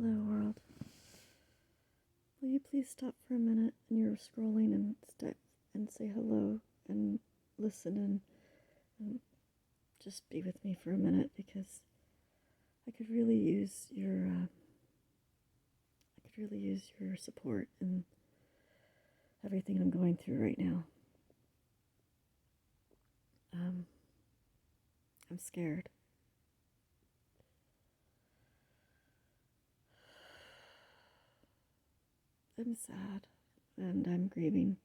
Hello, world. Will you please stop for a minute and you're scrolling and step and say hello and listen and just be with me for a minute because I could really use your support in everything I'm going through right now. I'm scared. I'm sad and I'm grieving.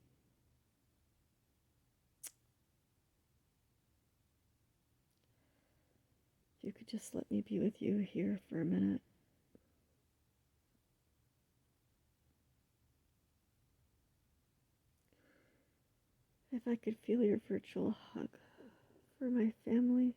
If you could just let me be with you here for a minute. If I could feel your virtual hug for my family.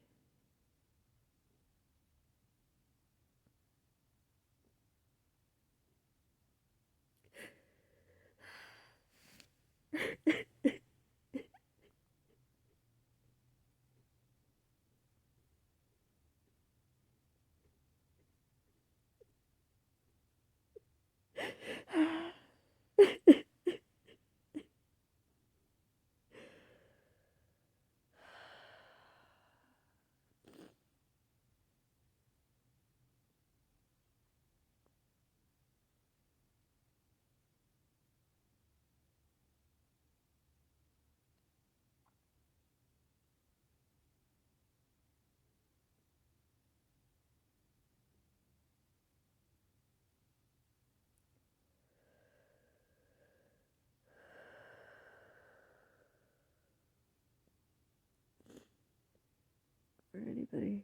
For anybody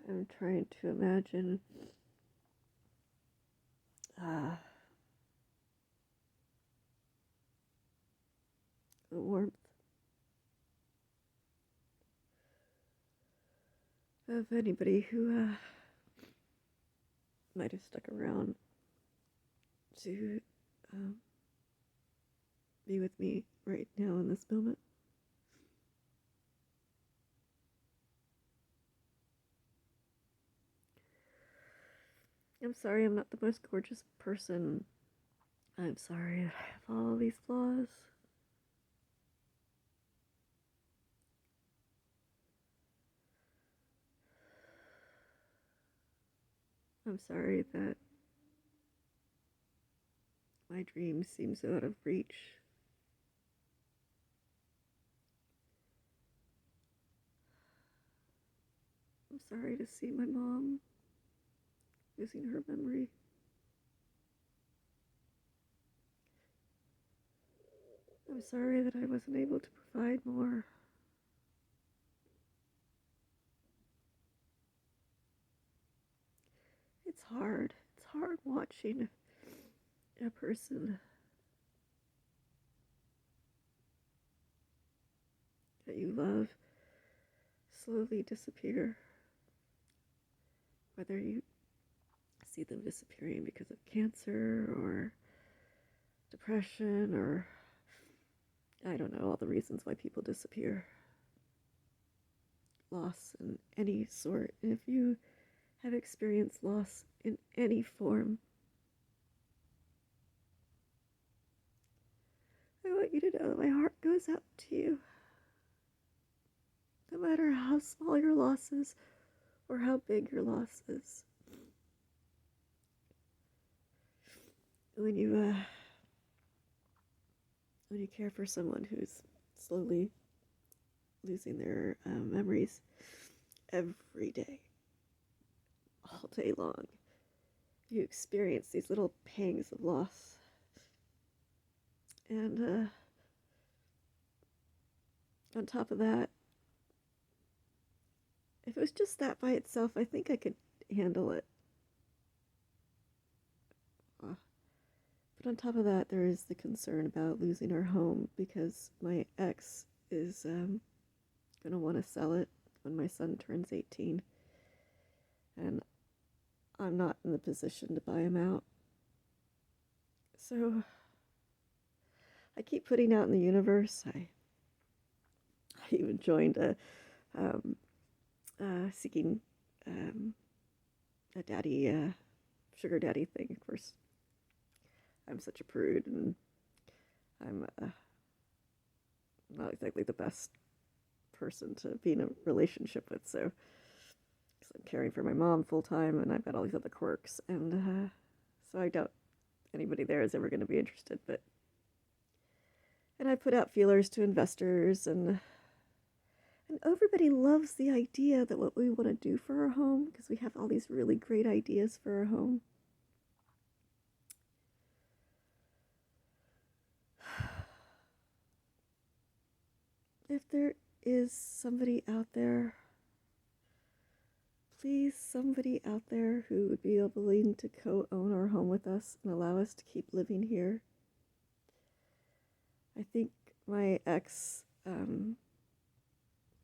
I'm trying to imagine the warmth of anybody who might have stuck around to be with me right now in this moment. I'm sorry I'm not the most gorgeous person. I'm sorry I have all these flaws. I'm sorry that my dreams seem so out of reach. I'm sorry to see my mom losing her memory. I'm sorry that I wasn't able to provide more. It's hard. It's hard watching a person that you love slowly disappear. Whether you see them disappearing because of cancer or depression or I don't know all the reasons why people disappear. Loss in any sort. And if you have experienced loss in any form, I want you to know that my heart goes out to you. No matter how small your loss is or how big your loss is. When you care for someone who's slowly losing their memories every day, all day long, you experience these little pangs of loss. And on top of that, if it was just that by itself, I think I could handle it. But on top of that, there is the concern about losing our home because my ex is going to want to sell it when my son turns 18. And I'm not in the position to buy him out. So I keep putting out in the universe. I even joined a seeking a daddy, sugar daddy thing. Of course, I'm such a prude, and I'm not exactly the best person to be in a relationship with. So, because I'm caring for my mom full time, and I've got all these other quirks, and so I doubt anybody there is ever going to be interested. And I put out feelers to investors, and everybody loves the idea that what we want to do for our home, because we have all these really great ideas for our home. If there is somebody out there, please, somebody out there who would be willing to co-own our home with us and allow us to keep living here. I think my ex, in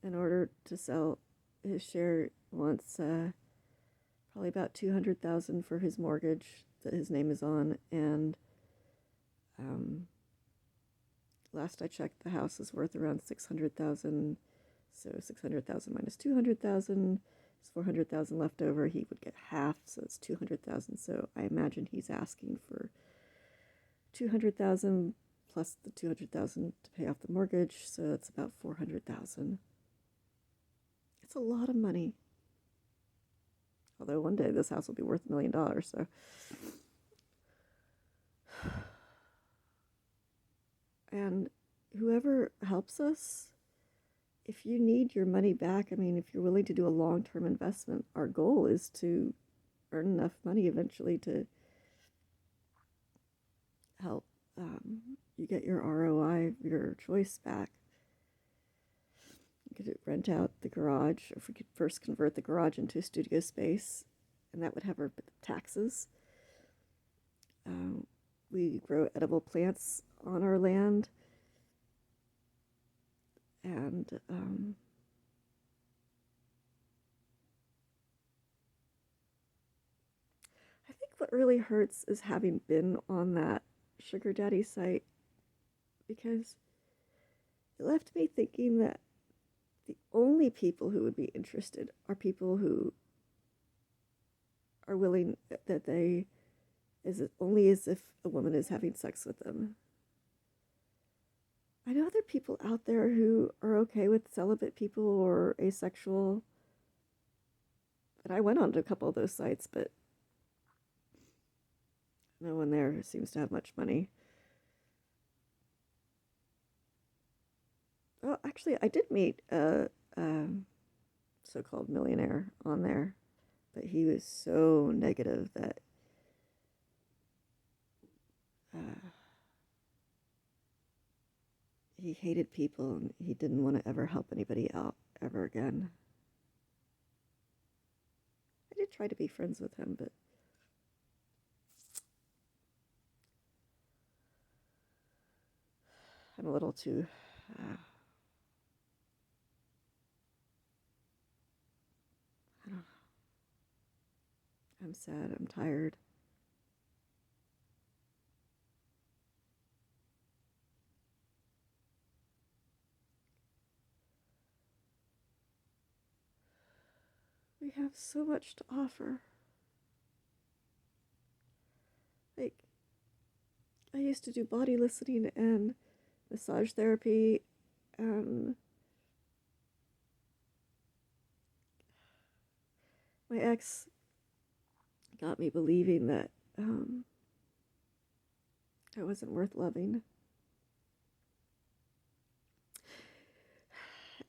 order to sell his share, wants probably about $200,000 for his mortgage that his name is on, and last I checked, the house is worth around $600,000. So $600,000 minus $200,000 is $400,000 left over. He would get half, so it's $200,000. So I imagine he's asking for $200,000 plus the $200,000 to pay off the mortgage. So that's about $400,000. It's a lot of money. Although one day this house will be worth $1 million. So. And whoever helps us, if you need your money back, I mean, if you're willing to do a long-term investment, our goal is to earn enough money eventually to help you get your ROI, your choice back. You could rent out the garage, or if we could first convert the garage into a studio space, and that would have our taxes. We grow edible plants on our land, and I think what really hurts is having been on that sugar daddy site, because it left me thinking that the only people who would be interested are people who are willing, that they, is it only as if a woman is having sex with them. I know there are people out there who are okay with celibate people or asexual, and I went on to a couple of those sites, but no one there seems to have much money. Oh, actually, I did meet a so-called millionaire on there, but he was so negative that he hated people, and he didn't want to ever help anybody out ever again. I did try to be friends with him, but I'm a little too I don't know. I'm sad. I'm tired. We have so much to offer. Like, I used to do body listening and massage therapy, and my ex got me believing that I wasn't worth loving.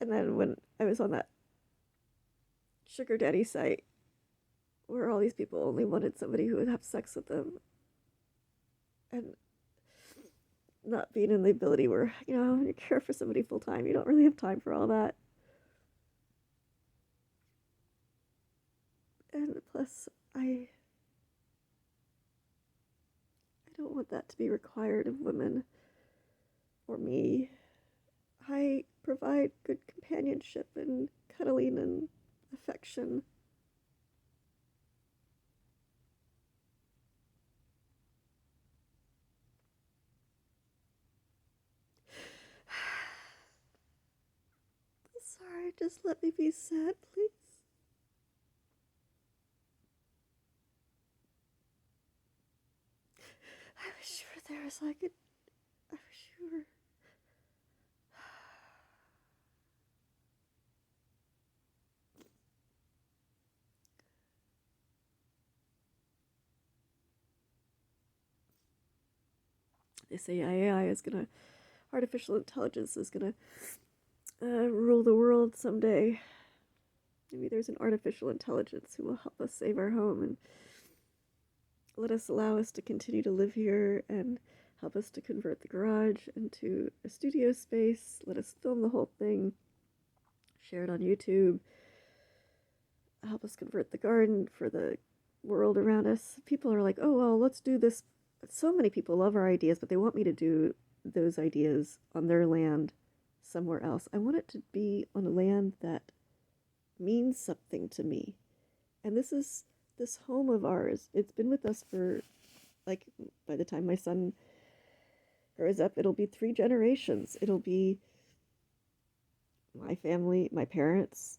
And then when I was on that sugar daddy site where all these people only wanted somebody who would have sex with them, and not being in the ability where, you care for somebody full time, you don't really have time for all that. And plus, I don't want that to be required of women or me. I provide good companionship and cuddling and affection. Sorry, just let me be sad, please. I wish you were there so I wish you were. They say AI is gonna, artificial intelligence is gonna rule the world someday. Maybe there's an artificial intelligence who will help us save our home and allow us to continue to live here and help us to convert the garage into a studio space. Let us film the whole thing, share it on YouTube, help us convert the garden for the world around us. People are like, oh, well, let's do this. So many people love our ideas, but they want me to do those ideas on their land somewhere else. I want it to be on a land that means something to me. And this home of ours. It's been with us for, like, by the time my son grows up, it'll be 3 generations. It'll be my family, my parents,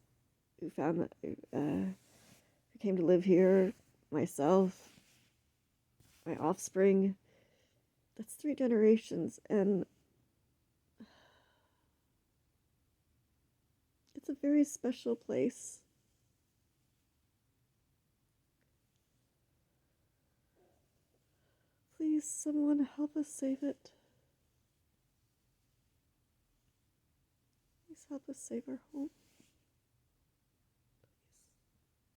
who who came to live here, myself, my offspring. That's 3 generations, and it's a very special place. Please, someone help us save it. Please help us save our home.